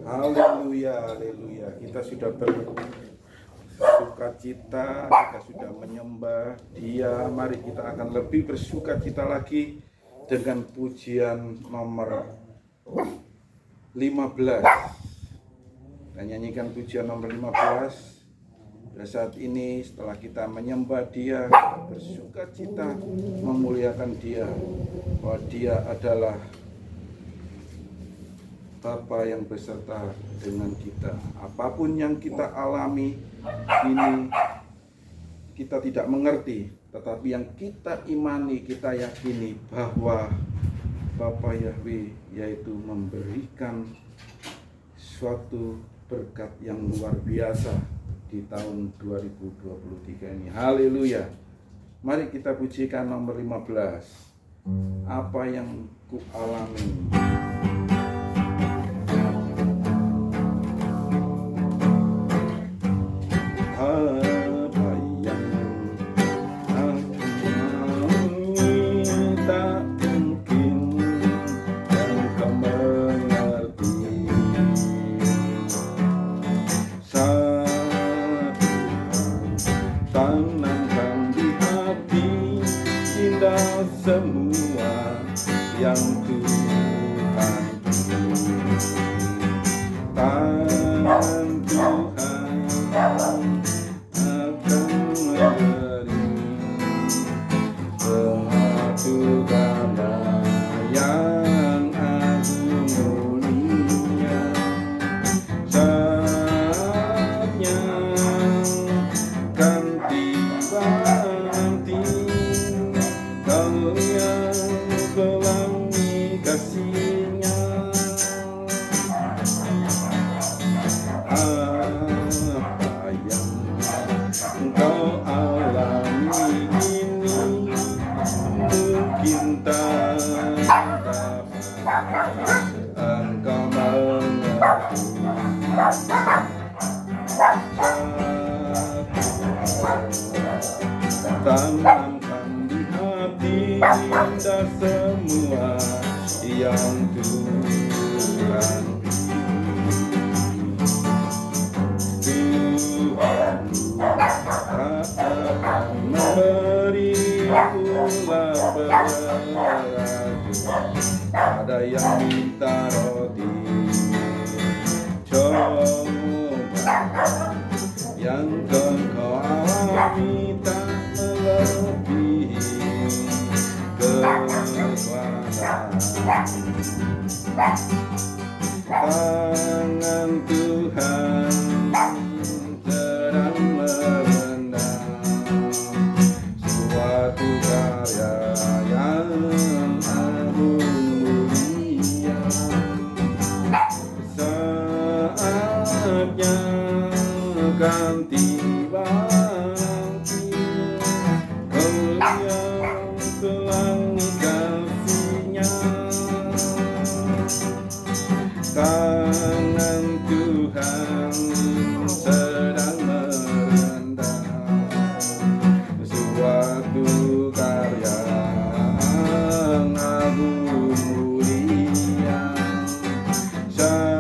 Haleluya, haleluya. Kita sudah bersukacita, kita sudah menyembah Dia. Mari kita akan lebih bersukacita lagi dengan pujian nomor 15. Kita nyanyikan pujian nomor 15. Pada saat ini setelah kita menyembah Dia, bersukacita memuliakan Dia, bahwa Dia adalah Bapa yang beserta dengan kita. Apapun yang kita alami ini kita tidak mengerti, tetapi yang kita imani, kita yakini bahwa Bapa Yahweh yaitu memberikan suatu berkat yang luar biasa di tahun 2023 ini. Haleluya. Mari kita pujikan nomor 15. Apa yang ku alami. Tanamkan di hati indah semua yang Tuhan beri. Tangan Tuhan akan memberi suatu karya yang agung mulia. Saatnya kan tiba nanti, Kau yang pelangi kasih-Nya. Apa yang engkau alami ini mungkin tak dapat engkau mengerti. Tanamkan di hati indah semua yang Tuhan beri. Tuhan akan memberi pula berat pada yang minta roti. Coba yang kau alami tak melebihi kekuatan. Tangan Tuhan sedang merendam suatu karya yang agung mulia. Saatnya kan tiba nanti, Kau yang pelangi kasih-Nya. Tangan Tuhan sedang merendam suatu karya yang agung mulia. Saatnya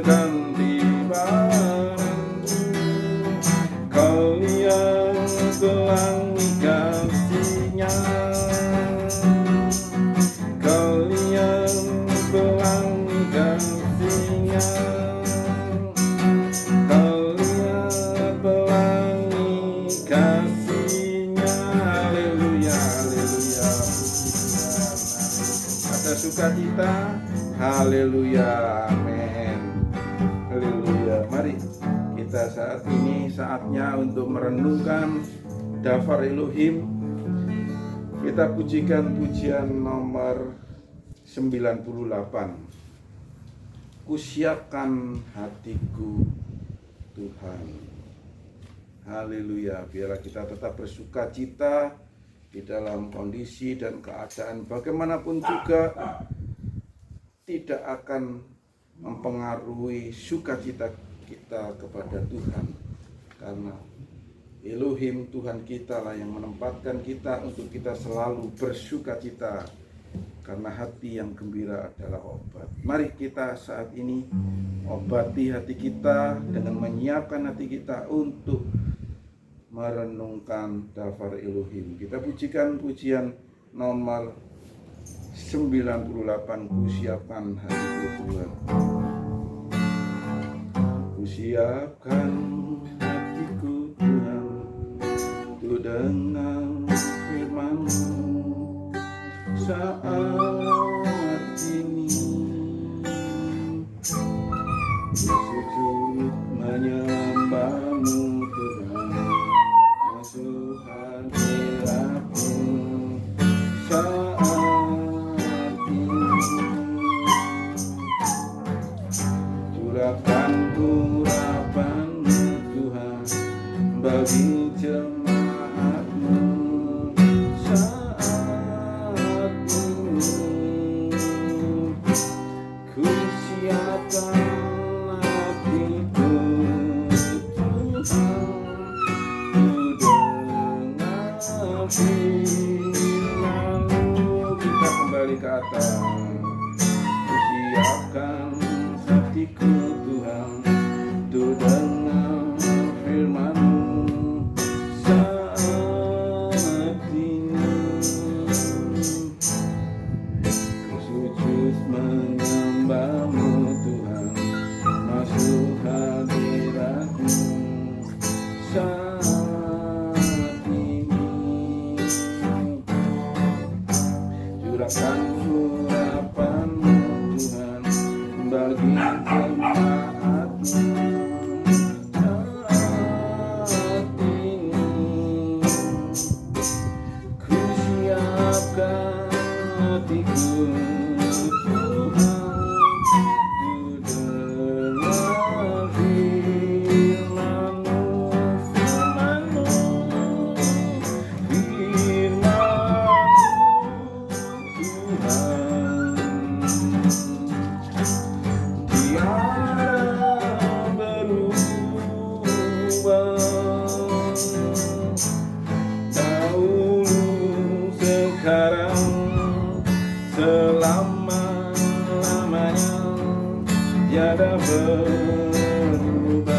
kan tiba nanti, Kau yang pelangi kasih-Nya. Kau yang pelangi kasih-Nya. Kau yang pelangi kasih-Nya. Haleluya, haleluya. Ada sukacita. Haleluya, amin. Haleluya. Mari kita saat ini saatnya untuk merenungkan Dafar Elohim. Kita pujikan pujian nomor 98. Kusiapkan hatiku Tuhan. Haleluya. Biarlah kita tetap bersukacita di dalam kondisi dan keadaan bagaimanapun juga, tidak akan mempengaruhi sukacita kita kepada Tuhan, karena Elohim Tuhan kita lah yang menempatkan kita untuk kita selalu bersukacita karena hati yang gembira adalah obat. Mari kita saat ini obati hati kita dengan menyiapkan hati kita untuk merenungkan Dafar Elohim. Kita pujikan pujian nomor 98, Kusiapkan hatiku Tuhan. Kusiapkan hatiku Tuhan untuk dengar firman-Mu saat ini. Sujud menyembah-Mu Tuhan, masuk hadirat-Mu saat ini. Curahkan urapan-Mu Tuhan bagi jemaat-Mu saat ini. Ku siapkan hatiku Tuhan, ku dengar firman-Mu. Kita kembali ke atas. Ku siapkan hatiku Tuhan untuk dengar firman-Mu saat ini. Ku sujud menyembah-Mu Tuhan, masuk hadirat-Mu saat ini. Curahkan urapan-Mu Tuhan bagi jemaat-Mu saat ini. Ku siapkan hatiku Tuhan, ku dengar firman-Mu, firman-Mu, firman-Mu Tuhan. Tiada berubah, dahulu, sekarang, selama-lamanya, tiada berubah.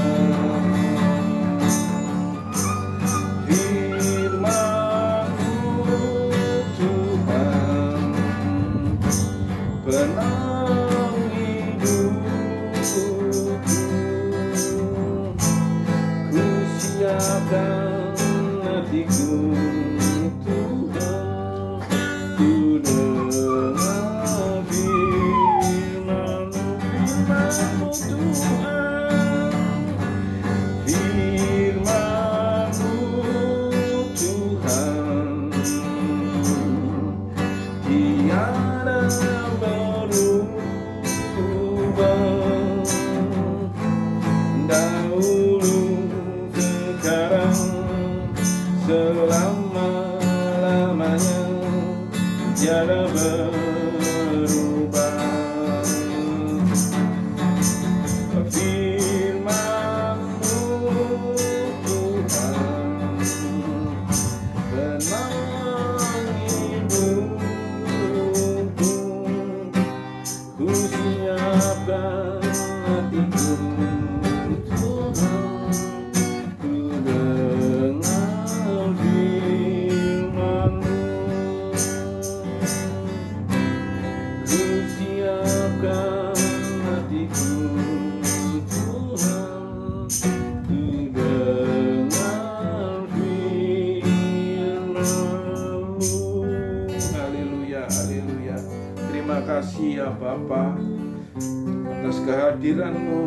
Firman-Mu Tuhan, penang hidupku. Ku siapkan hatiku Tuhan, ku dengar firman-Mu, firman-Mu Tuhan, firman-Mu Tuhan. Tiada berubah, dahulu, sekarang, selama-lamanya, tiada berubah. Firman-Mu Tuhan, penang hidupku. Ku siapkan hatiku Tuhan, ku dengar firman-Mu. Ku siapkan hatiku Tuhan, ku dengar firman-Mu. Haleluya, haleluya. Terima kasih ya Bapa atas kehadiran-Mu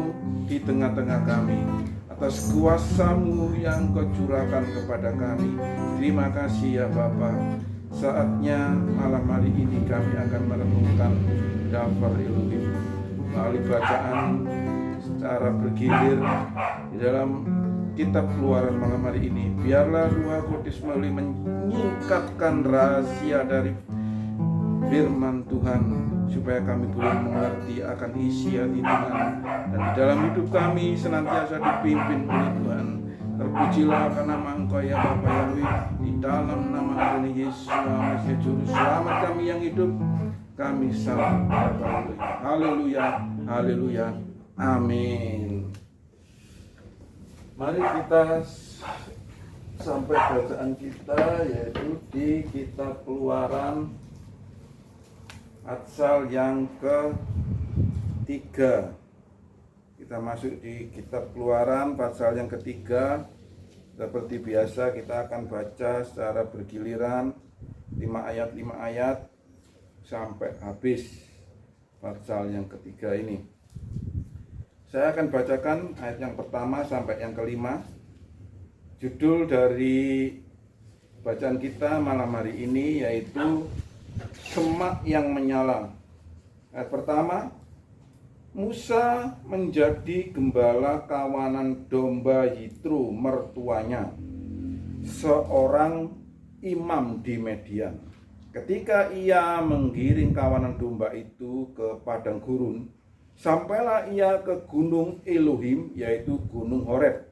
di tengah-tengah kami, atas kuasa-Mu yang Kau curahkan kepada kami. Terima kasih ya Bapa. Saatnya malam hari ini kami akan merenungkan Dafar Elohim melalui bacaan secara bergilir di dalam kitab Keluaran malam hari ini. Biarlah Roh Kudus melalui menyingkapkan rahasia dari firman Tuhan, supaya kami boleh mengerti akan isi hati Tuhan, dan di dalam hidup kami senantiasa dipimpin oleh Tuhan. Terpujilah karena nama Engkau ya Bapa Yahweh, di dalam nama Tuhan Yesus Juru Selamat kami yang hidup. kami sembah. Haleluya, haleluya, amin. Mari kita sampai bacaan kita, yaitu di kitab Keluaran pasal yang ketiga. Kita masuk di kitab Keluaran pasal yang ketiga. Seperti biasa kita akan baca secara bergiliran 5 ayat sampai habis pasal yang ketiga ini. Saya akan bacakan ayat yang pertama sampai yang kelima. Judul dari bacaan kita malam hari ini yaitu Semak yang Menyala. Ayat pertama, Musa menjadi gembala kawanan domba Yitro mertuanya, seorang imam di Median. Ketika ia menggiring kawanan domba itu ke padang gurun, sampailah ia ke gunung Elohim, yaitu gunung Horeb.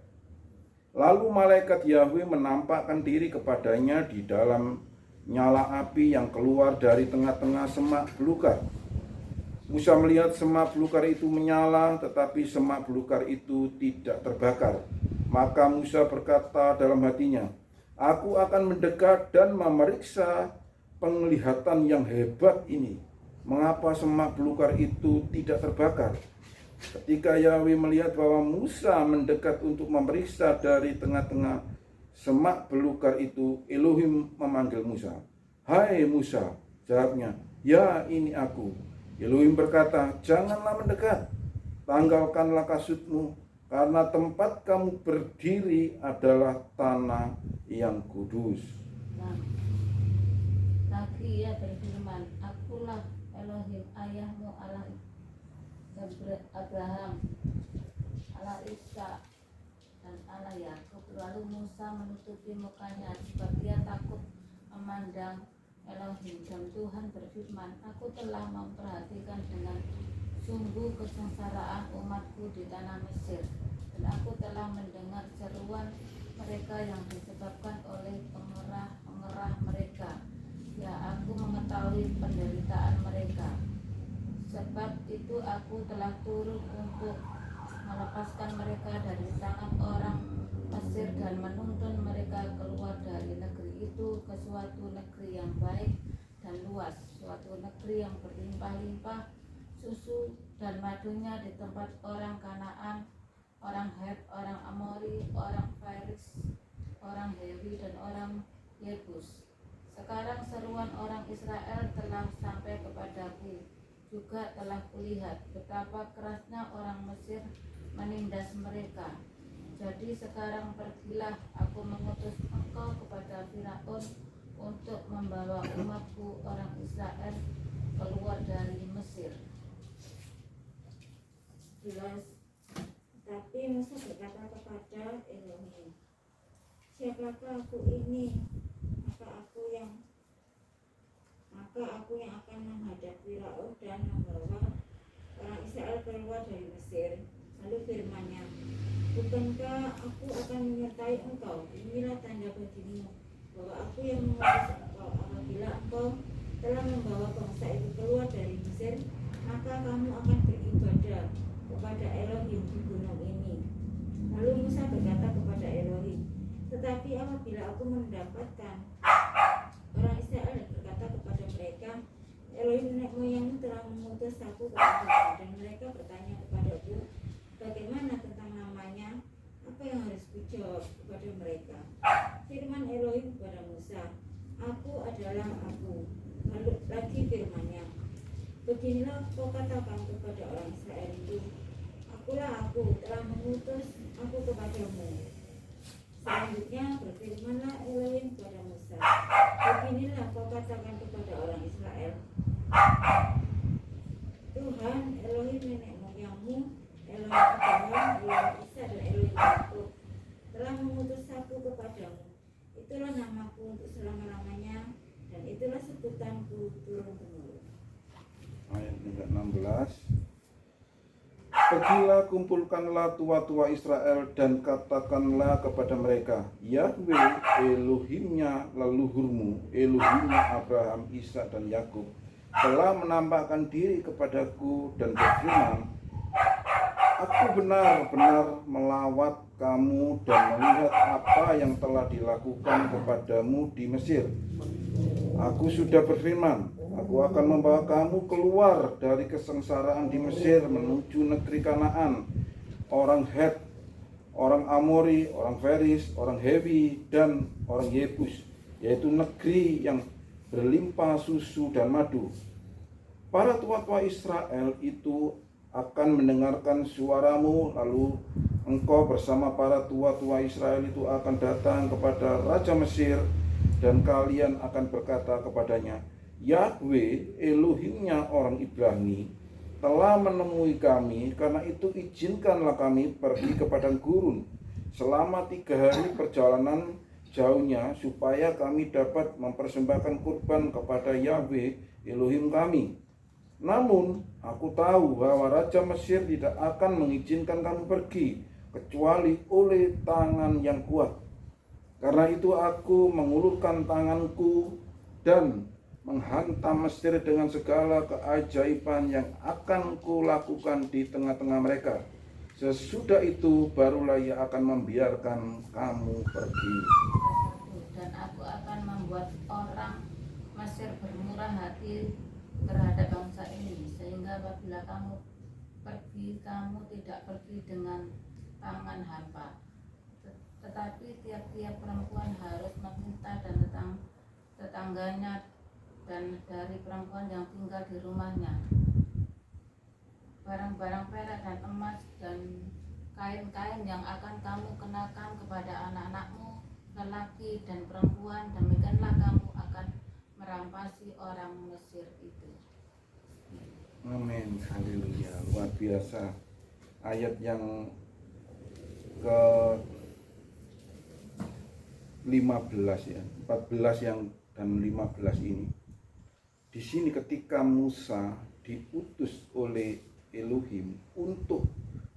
Lalu malaikat Yahweh menampakkan diri kepadanya di dalam nyala api yang keluar dari tengah-tengah semak belukar. Musa melihat semak belukar itu menyala, tetapi semak belukar itu tidak terbakar. Maka Musa berkata dalam hatinya, "Aku akan mendekat dan memeriksa penglihatan yang hebat ini. Mengapa semak belukar itu tidak terbakar?" Ketika Yahweh melihat bahwa Musa mendekat untuk memeriksa dari tengah-tengah semak belukar itu, Elohim memanggil Musa. "Hai Musa," jawabnya. "Ya, ini aku." Elohim berkata, "Janganlah mendekat, tanggalkanlah kasutmu, karena tempat kamu berdiri adalah tanah yang kudus." Lagi ia berfirman, "Akulah Elohim ayahmu Allah Abraham, Allah Ishak, dan Allah Yakub." Lalu Musa menutupi mukanya sebab ia takut memandang Elohim. Dan Tuhan berfirman, "Aku telah memperhatikan dengan sungguh kesengsaraan umatku di tanah Mesir, dan aku telah mendengar seruan mereka yang disebabkan oleh pengerah-pengerah mereka. Ya, aku mengetahui penderitaan mereka. Sebab itu aku telah turun untuk melepaskan mereka dari tangan orang Mesir dan menuntun mereka keluar dari negeri itu ke suatu negeri yang baik dan luas, suatu negeri yang berlimpah-limpah susu dan madunya, di tempat orang Kanaan, orang Het, orang Amori, orang Feris, orang Hewi, dan orang Yebus. Sekarang seruan orang Israel telah sampai kepadaku, juga telah kulihat betapa kerasnya orang Mesir menindas mereka. Jadi sekarang pergilah, aku mengutus engkau kepada Firaun untuk membawa umatku orang Israel keluar dari Mesir." 11. Tapi Musa berkata kepada Elohim, "Siapakah aku ini? Maka aku yang akan menghadap Firaun dan membawa orang Israel keluar dari Mesir." Lalu firman-Nya, "Bukankah aku akan menyertai engkau? Inilah tanda bagimu bahwa aku yang mengutus engkau. Apabila engkau telah membawa bangsa itu keluar dari Mesir, maka kamu akan beribadah kepada Elohim di gunung ini." Lalu Musa berkata kepada Elohim, "Tetapi apabila aku mendapatkan orang Israel dan berkata kepada mereka, Elohim nenek moyangmu telah mengutus aku kepadamu, dan mereka bertanya kepadaku, bagaimana tentang namanya? Apa yang harus kujawab kepada mereka?" Firman Elohim kepada Musa, "Aku adalah aku." Lalu lagi firman-Nya, "Beginilah kau katakan kepada orang Israel itu, Akulah aku, telah mengutus aku kepadamu." Selanjutnya berfirmanlah Elohim kepada Musa, "Beginilah kau katakan kepada orang Israel, Tuhan Elohim nenek moyangmu, Elohim Abraham, Elohim Ishak, dan Elohim Yakub telah mengutus aku kepadamu. Itulah namaku untuk selama-lamanya, dan itulah sebutanku turun-temurun." Ayat 16. "Pergilah, kumpulkanlah tua-tua Israel dan katakanlah kepada mereka, Yahweh Elohimnya leluhurmu, Elohimnya Abraham, Ishak, dan Yakub, telah menampakkan diri kepadaku dan berfirman, aku benar-benar melawat kamu dan melihat apa yang telah dilakukan kepadamu di Mesir. Aku sudah berfirman, aku akan membawa kamu keluar dari kesengsaraan di Mesir menuju negeri Kanaan, orang Het, orang Amori, orang Feris, orang Hewi, dan orang Yebus, yaitu negeri yang berlimpah susu dan madu. Para tua-tua Israel itu akan mendengarkan suaramu, lalu engkau bersama para tua-tua Israel itu akan datang kepada Raja Mesir, dan kalian akan berkata kepadanya, Yahweh Elohimnya orang Ibrani telah menemui kami, karena itu izinkanlah kami pergi ke padang gurun selama 3 hari perjalanan jauhnya, supaya kami dapat mempersembahkan kurban kepada Yahweh Elohim kami. Namun aku tahu bahwa Raja Mesir tidak akan mengizinkan kamu pergi kecuali oleh tangan yang kuat. Karena itu aku mengulurkan tanganku dan menghantam Mesir dengan segala keajaiban yang akan kulakukan di tengah-tengah mereka. Sesudah itu barulah ia akan membiarkan kamu pergi. Dan aku akan membuat orang Mesir bermurah hati terhadap bangsa ini, sehingga apabila kamu pergi, kamu tidak pergi dengan tangan hampa. Tetapi tiap-tiap perempuan harus meminta dan tetangganya dan dari perempuan yang tinggal di rumahnya barang-barang perak dan emas dan kain-kain yang akan kamu kenakan kepada anak-anakmu lelaki dan perempuan. Demikianlah kamu akan merampasi orang Mesir itu. Amin, haleluya, luar biasa. Ayat yang ke 15 ya, 14 yang dan 15 ini. Di sini ketika Musa diutus oleh Elohim untuk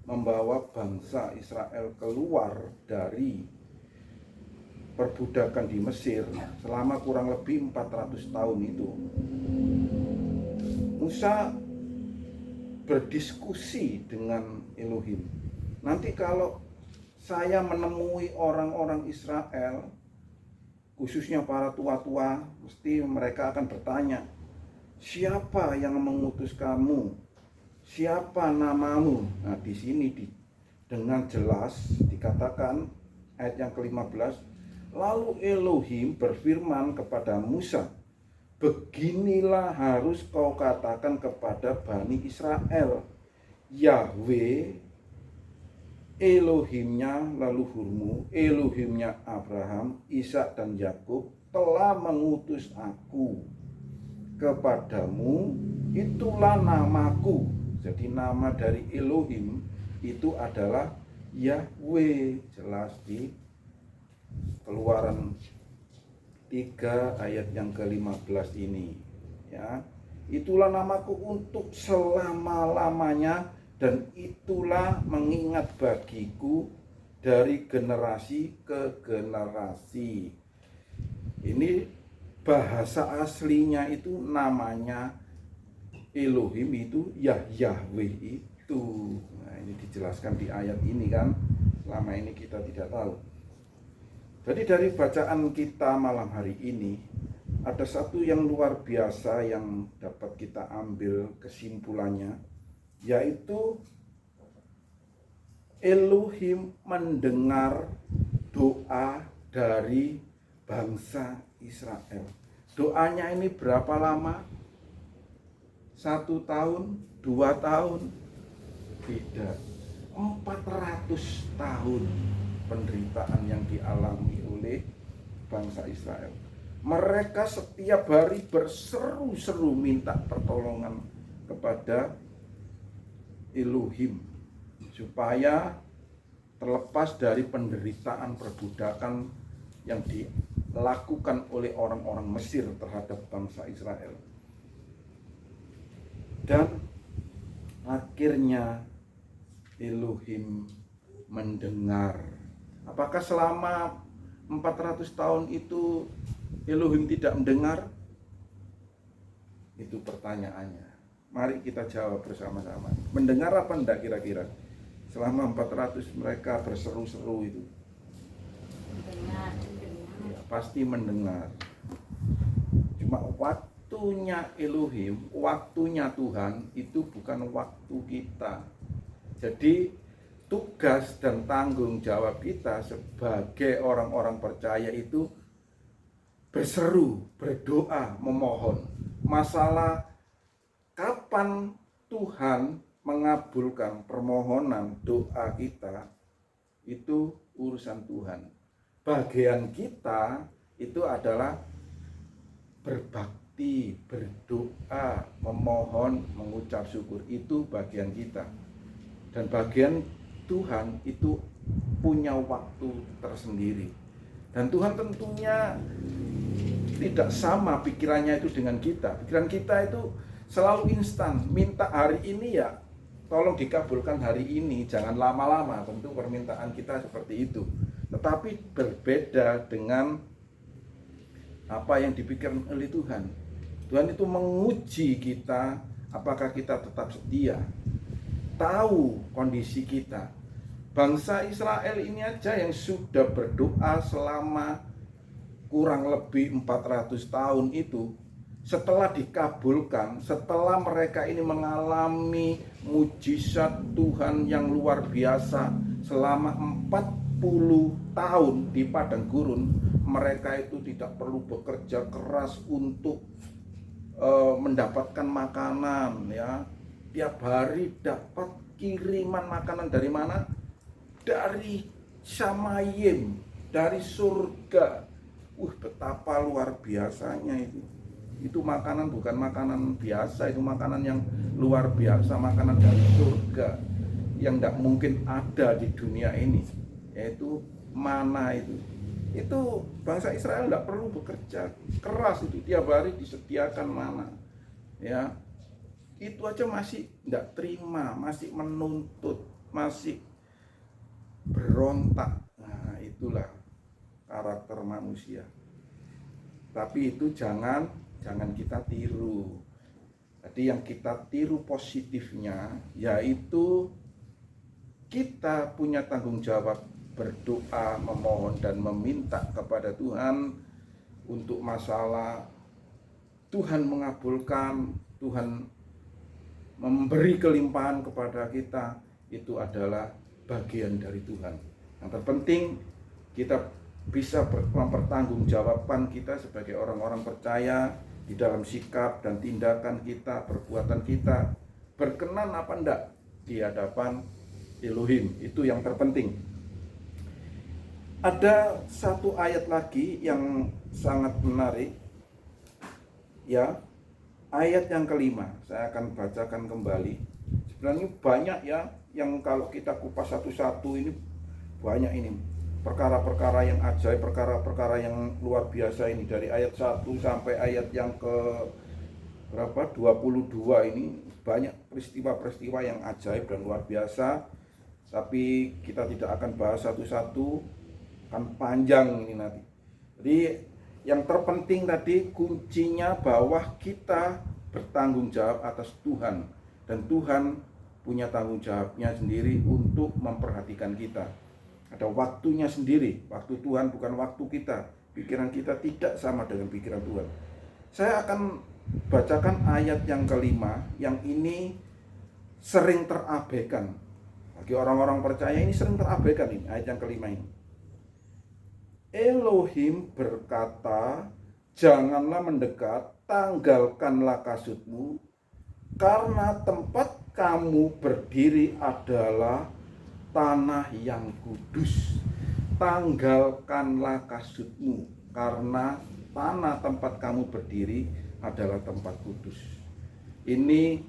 membawa bangsa Israel keluar dari perbudakan di Mesir selama kurang lebih 400 tahun itu, Musa berdiskusi dengan Elohim. Nanti kalau saya menemui orang-orang Israel, khususnya para tua-tua, mesti mereka akan bertanya, siapa yang mengutus kamu? Siapa namamu? Nah, di sini dengan jelas dikatakan ayat yang ke-15, lalu Elohim berfirman kepada Musa, beginilah harus kau katakan kepada Bani Israel, Yahweh Elohimnya leluhurmu, Elohimnya Abraham, Ishak dan Yakub telah mengutus aku kepadamu, itulah namaku. Jadi nama dari Elohim itu adalah Yahweh, jelas di Keluaran 3 ayat yang ke-15 ini ya. Itulah namaku untuk selama-lamanya, dan itulah mengingat bagiku dari generasi ke generasi. Ini bahasa aslinya itu namanya Elohim itu Yahweh itu. Nah, ini dijelaskan di ayat ini kan. Selama ini kita tidak tahu. Jadi dari bacaan kita malam hari ini, ada satu yang luar biasa yang dapat kita ambil kesimpulannya, yaitu Elohim mendengar doa dari bangsa Israel. Doanya ini berapa lama? 1 tahun, 2 tahun? Tidak, 400 tahun penderitaan yang dialami oleh bangsa Israel. Mereka setiap hari berseru-seru minta pertolongan kepada Elohim supaya terlepas dari penderitaan perbudakan yang dilakukan oleh orang-orang Mesir terhadap bangsa Israel. Dan akhirnya Elohim mendengar. Apakah selama 400 tahun itu Elohim tidak mendengar? Itu pertanyaannya. Mari kita jawab bersama-sama. Mendengar apa enggak kira-kira? Selama 400 mereka berseru-seru itu. Mendengar. Ya, pasti mendengar. Cuma waktunya Elohim, waktunya Tuhan itu bukan waktu kita. Jadi tugas dan tanggung jawab kita sebagai orang-orang percaya itu berseru, berdoa, memohon. Masalah kapan Tuhan mengabulkan permohonan doa kita itu urusan Tuhan. Bagian kita itu adalah berbakti, berdoa, memohon, mengucap syukur. Itu bagian kita. Dan bagian Tuhan itu punya waktu tersendiri. Dan Tuhan tentunya tidak sama pikirannya itu dengan kita. Pikiran kita itu selalu instan. Minta hari ini ya, tolong dikabulkan hari ini. Jangan lama-lama. Tentu permintaan kita seperti itu. Tetapi berbeda dengan apa yang dipikirkan oleh Tuhan. Tuhan itu menguji kita, apakah kita tetap setia. Tahu kondisi kita. Bangsa Israel ini aja yang sudah berdoa selama kurang lebih 400 tahun itu, setelah dikabulkan, setelah mereka ini mengalami mujizat Tuhan yang luar biasa selama 40 tahun di padang gurun, mereka itu tidak perlu bekerja keras untuk mendapatkan makanan, ya. Tiap hari dapat kiriman makanan dari mana? Dari Samayim, dari surga. Betapa luar biasanya itu. Itu makanan bukan makanan biasa, itu makanan yang luar biasa, makanan dari surga yang tidak mungkin ada di dunia ini, yaitu mana itu. Itu bangsa Israel tidak perlu bekerja keras, itu tiap hari disediakan mana, ya. Itu aja masih tidak terima, masih menuntut, masih berontak. Nah, itulah karakter manusia. Tapi itu jangan kita tiru. Jadi yang kita tiru positifnya, yaitu kita punya tanggung jawab berdoa, memohon dan meminta kepada Tuhan untuk masalah Tuhan mengabulkan, Tuhan memberi kelimpahan kepada kita. Itu adalah bagian dari Tuhan. Yang terpenting kita bisa mempertanggungjawabkan kita sebagai orang-orang percaya di dalam sikap dan tindakan kita, perbuatan kita, berkenan apa enggak di hadapan Elohim. Itu yang terpenting. Ada satu ayat lagi yang sangat menarik, ya. Ayat yang kelima, saya akan bacakan kembali. Sebenarnya banyak ya, yang kalau kita kupas satu-satu ini banyak ini perkara-perkara yang ajaib, perkara-perkara yang luar biasa ini. Dari ayat 1 sampai ayat yang ke berapa? 22 ini banyak peristiwa-peristiwa yang ajaib dan luar biasa. Tapi kita tidak akan bahas satu-satu, kan panjang ini nanti. Jadi yang terpenting tadi kuncinya bahwa kita bertanggung jawab atas Tuhan, dan Tuhan punya tanggung jawabnya sendiri untuk memperhatikan kita. Ada waktunya sendiri. Waktu Tuhan bukan waktu kita. Pikiran kita tidak sama dengan pikiran Tuhan. Saya akan bacakan ayat yang kelima, yang ini sering terabaikan. Bagi orang-orang percaya ini sering terabaikan ini, ayat yang kelima ini. Elohim berkata, janganlah mendekat, tanggalkanlah kasutmu, karena tempat kamu berdiri adalah tanah yang kudus. Tanggalkanlah kasutmu, karena tanah tempat kamu berdiri adalah tempat kudus. Ini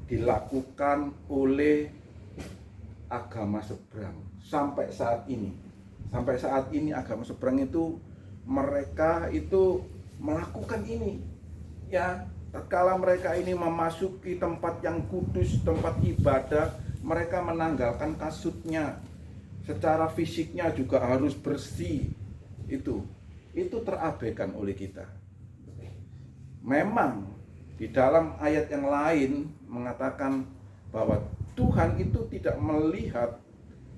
dilakukan oleh agama seberang sampai saat ini. Sampai saat ini agama seberang itu mereka itu melakukan ini, ya. Tatkala mereka ini memasuki tempat yang kudus, tempat ibadah, mereka menanggalkan kasutnya. Secara fisiknya juga harus bersih. Itu terabaikan oleh kita. memang di dalam ayat yang lain mengatakan bahwa Tuhan itu tidak melihat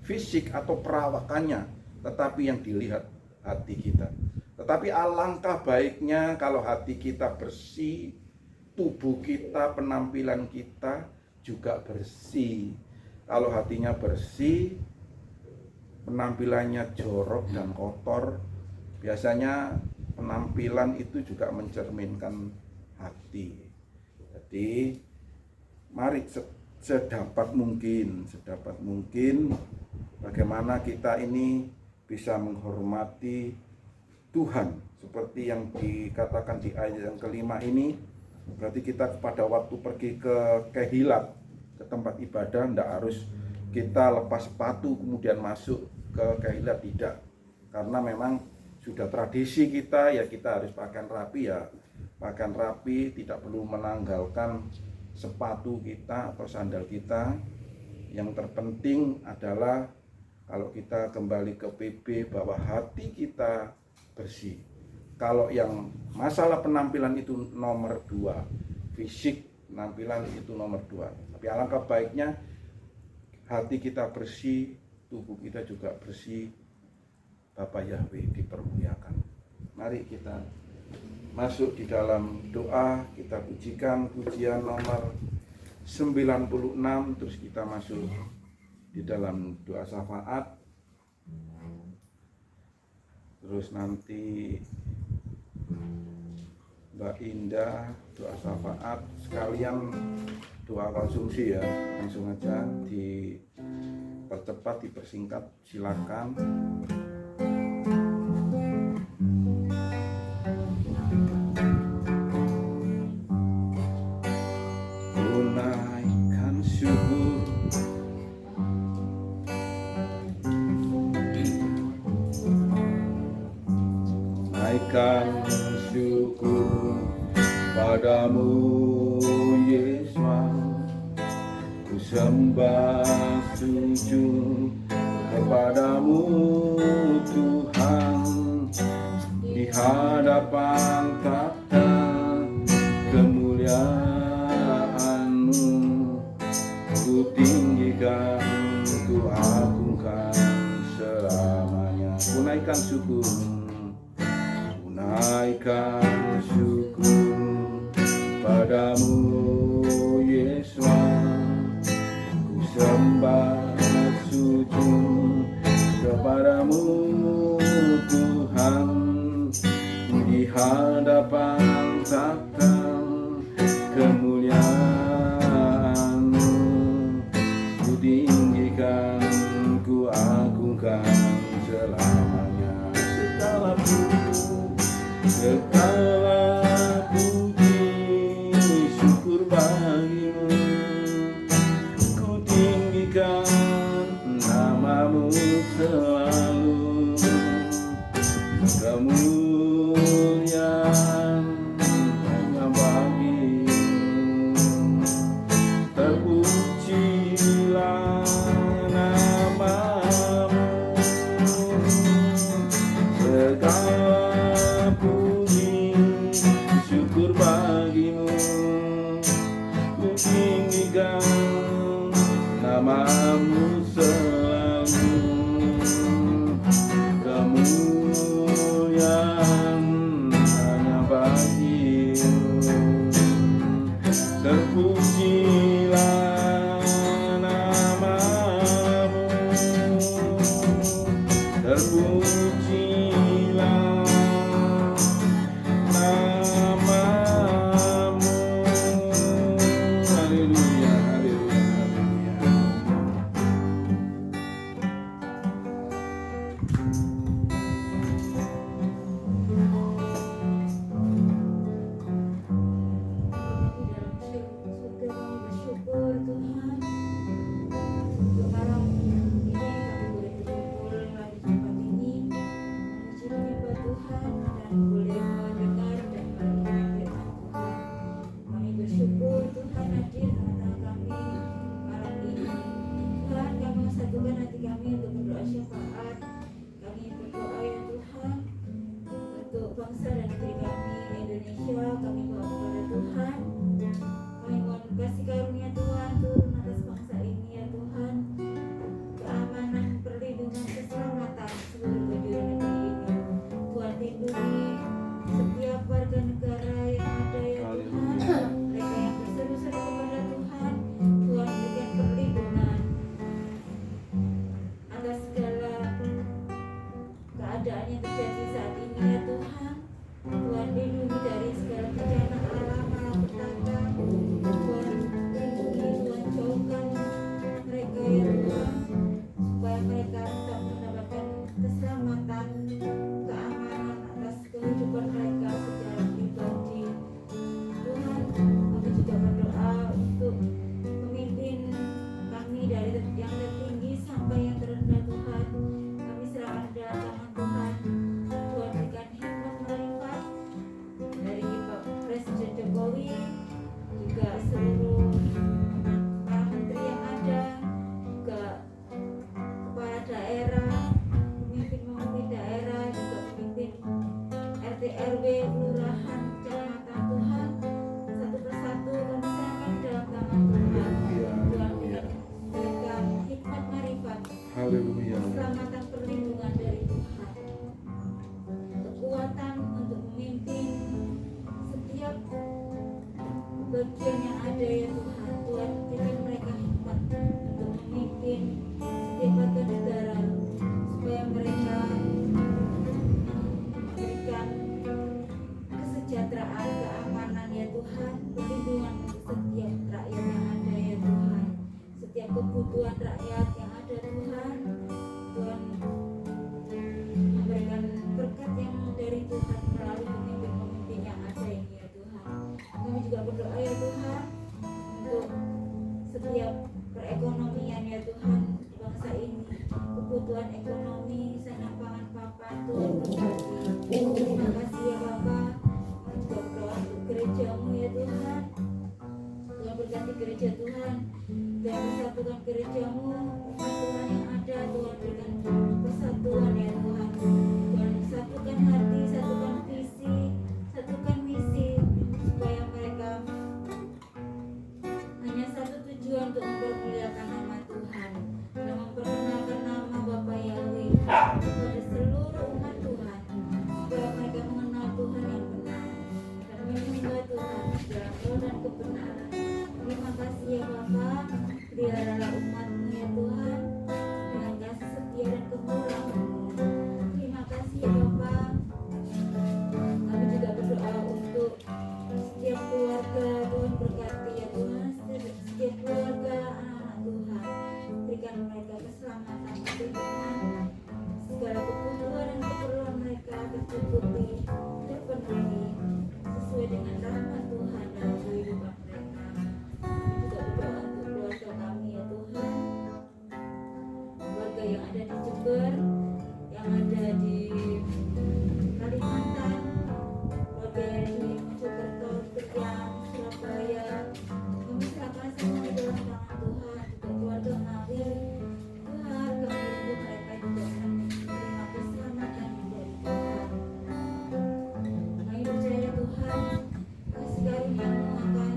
fisik atau perawakannya, tetapi yang dilihat hati kita. Tetapi alangkah baiknya kalau hati kita bersih, tubuh kita, penampilan kita juga bersih. Kalau hatinya bersih, penampilannya jorok dan kotor, biasanya penampilan itu juga mencerminkan hati. Jadi mari sedapat mungkin bagaimana kita ini bisa menghormati Tuhan seperti yang dikatakan di ayat yang kelima ini. Berarti kita pada waktu pergi ke Kehilat, ke tempat ibadah, tidak harus kita lepas sepatu kemudian masuk ke Kehilat, tidak. Karena memang sudah tradisi kita, ya kita harus pakaian rapi, tidak perlu menanggalkan sepatu kita atau sandal kita. Yang terpenting adalah kalau kita kembali ke PB bahwa hati kita bersih. Kalau yang masalah penampilan itu nomor 2, fisik penampilan itu nomor 2. Tapi alangkah baiknya hati kita bersih, tubuh kita juga bersih. Bapak Yahweh dipermuliakan. Mari kita masuk di dalam doa, kita pujikan pujian nomor 96, terus kita masuk di dalam doa syafaat. Terus nanti Mbak Indah doa syafaat, sekalian doa konsumsi ya, langsung aja dipercepat, dipersingkat, silakan. Tunaikan syukur, naikkan syukur padamu Yesus, ku sembah sujud kepadamu Tuhan, di hadapan takhta kemuliaan-Mu, ku tinggikan, ku agungkan selamanya. Ku naikkan syukur, naikkan syukur padamu Yesus, ku sembah sujud kepadamu Tuhan, di hadapan takhta kemuliaan-Mu, ku tinggikan, ku agungkan selamanya. Segala puji syukur bagimu, ku tinggikan nama-Mu selalu. Kemuliaan hanya bagi-Mu, terpujilah nama-Mu. Segala puji syukur bagi-Mu, ku tinggikan nama-Mu selalu. Kemuliaan hanya bagi-Mu, terpujilah nama-Mu, terpujilah nama-Mu. Haleluya, haleluya, haleluya. Di dalam surga kami yang ada ya Tuhan. Tuhan berikan mereka hikmat untuk memimpin setiap warga negara, supaya mereka memberikan kesejahteraan, keamanan ya Tuhan, perlindungan untuk setiap rakyat yang ada ya Tuhan, setiap kebutuhan rakyat yang ada Tuhan. Tuhan memberikan berkat yang dari Tuhan melalui pemimpin-pemimpin yang ada ini ya Tuhan. Kami juga berdoa ya Tuhan untuk setiap perekonomian ya Tuhan bangsa ini, kebutuhan ekonomi, sandang pangan papan Tuhan berkati. Terima kasih ya Bapa. Kami juga berdoa untuk gerejamu ya Tuhan. Tuhan berkati gereja Tuhan, dan persatukan gerejamu, umat Tuhan yang ada. Tuhan berikan persatuan ya Tuhan. Tuhan satukan hati, satukan visi, satukan misi, supaya mereka hanya satu tujuan untuk mempermuliakan nama Tuhan dan memperkenalkan nama Bapa Yahweh kepada seluruh umat Tuhan, supaya mereka mengenal Tuhan yang benar dan menyembah Tuhan dalam roh dan kebenaran. Terima kasih ya Bapa, peliharalah umat-Mu ya Tuhan dengan kasih setia dan kemurahan-Mu. Terima kasih ya Bapa. Kami juga berdoa untuk setiap keluarga, Tuhan berkati ya Tuhan, setiap keluarga anak-anak Tuhan, berikan mereka keselamatan ya Tuhan, segala kebutuhan dan keperluan mereka tercukupi, terpenuhi sesuai dengan rahmat Tuhan dalam kehidupan mereka. Kami juga berdoa untuk keluarga kami ya Tuhan, keluarga yang ada di Jember, yang ada di Kalimantan, keluarga yang ada di Mojokerto, Tegal, Surabaya. Kami serahkan semua dalam tangan Tuhan. Juga keluarga Ngawi, Tuhan kami rindu mereka juga menerima keselamatan dari Tuhan. Kami percaya Tuhan, kasih karunia-Mu akan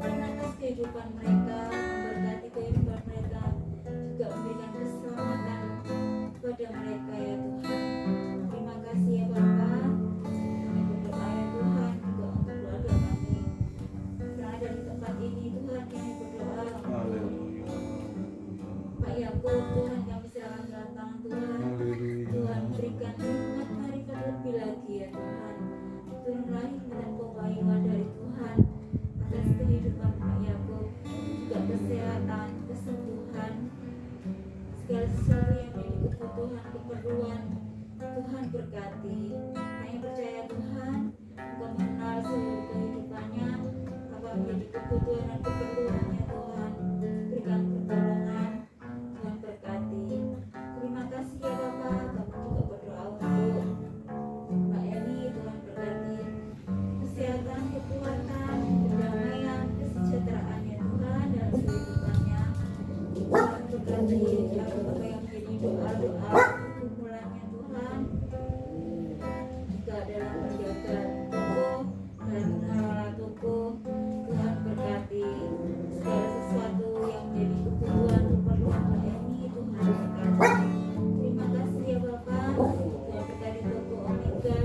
turun atas kehidupan mereka, memberkati kehidupan mereka, juga memberikan keselamatan kepada mereka ya Tuhan. Terima kasih ya Bapa. Kami berdoa ya Tuhan juga untuk keluarga kami yang ada di tempat ini Tuhan. Kami berdoa Haleluya. Pak Yakub Tuhan, kami serahkan dalam tangan Tuhan. Tuhan berikan hikmat marifat lebih lagi ya Tuhan. Turunlah hikmat dan pewahyuan dari Tuhan atas kehidupan Pak Yakub, juga kesehatan, kesembuhan, segala sesuatu yang menjadi kebutuhan, keperluan Tuhan berkati. Kami percaya Tuhan, Engkau mengenal seluruh kehidupannya, apa menjadi kebutuhan dan keperluannya Tuhan. Berikan pertolongan, Tuhan berkati. Terima kasih ya Bapa. Kami juga berdoa untuk Mbak Eli, Tuhan berkati kesehatan, kekuatan, kedamaian, kesejahteraan ya Tuhan dalam kehidupannya. Tuhan berkati apa yang menjadi doa-doa kumpulannya Tuhan, juga dalam menjaga toko, dalam mengelola toko. Tuhan berkati segala sesuatu yang menjadi kebutuhan keperluan Mbak Eni, Tuhan berkati. Terima kasih ya Bapa. Tuhan berkati toko Omega,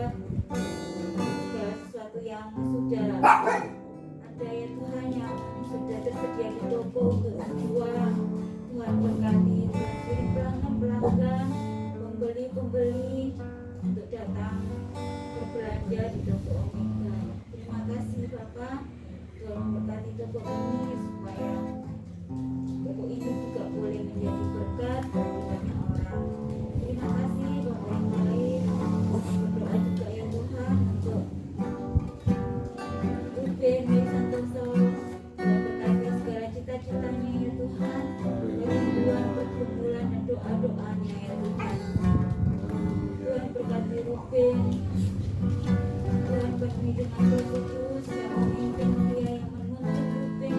segala sesuatu yang sudah ada ya Tuhan, yang sudah tersedia di toko untuk dijual. Tuhan berkati, Tuhan beri pelanggan-pelanggan, pembeli-pembeli untuk datang berbelanja di toko Omega. Terima kasih Bapa. Tuhan memberkati toko ini supaya toko ini juga boleh menjadi berkat bagi banyak orang. Terima kasih Bapa yang baik. Berdoa juga ya Tuhan untuk Ruben Santoso. Tuhan berkati segala cita-citanya ya Tuhan, kerinduan, pergumulan dan doa-doanya ya Tuhan. Tuhan berkati Ruben. Tuhan penuhi dengan Roh Kudus yang memimpin dia, yang menuntun Ruben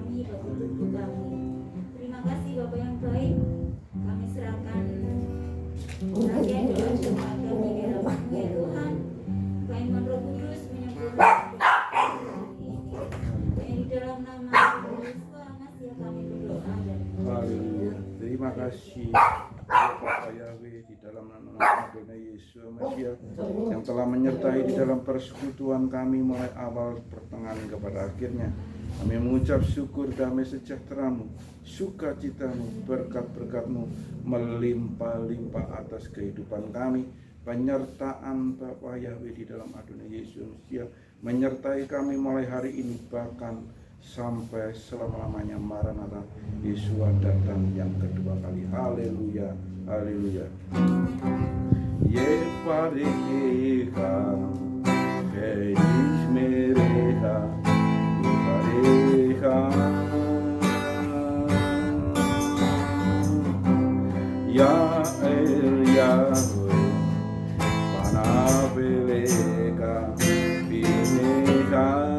kami, bagi tubuh kami. Terima kasih Bapak yang baik. Kami serahkan rangkaian doa kami di dalam ya Tuhan. Firman Roh Kudus menyempurnakan ini. Di dalam nama Yesus Masiah kami berdoa dan Haleluya. Terima kasih Bapak Yahweh di dalam nama Tuhan Yesus Masiah yang telah menyertai di dalam persekutuan kami mulai awal pertengahan hingga pada akhirnya. Kami mengucap syukur damai sejahtera-Mu, sukacita-Mu, berkat-berkat-Mu melimpah-limpah atas kehidupan kami. Penyertaan Bapak Yahweh di dalam Adonai Yesus Masiah menyertai kami mulai hari ini bahkan sampai selama-lamanya. Maranatha, Yesus datang yang kedua kali. Haleluya, haleluya. Ye pareka, keis mereka, ye pareka, ya el Yahweh, panapeleka, pineka.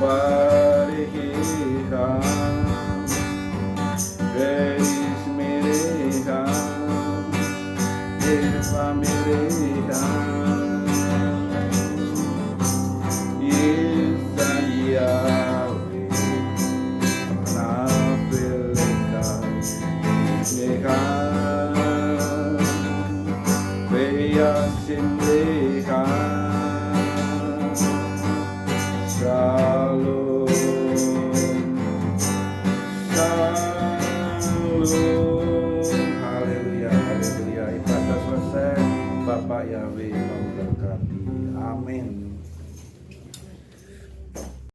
Pareka, Beis mereka, Eva mereka, Yesaya, Anapeleka, mereka, Beas mereka. Shalom, shalom, haleluya, haleluya. Ibadah selesai, Bapak Yahweh memberkati. Amin.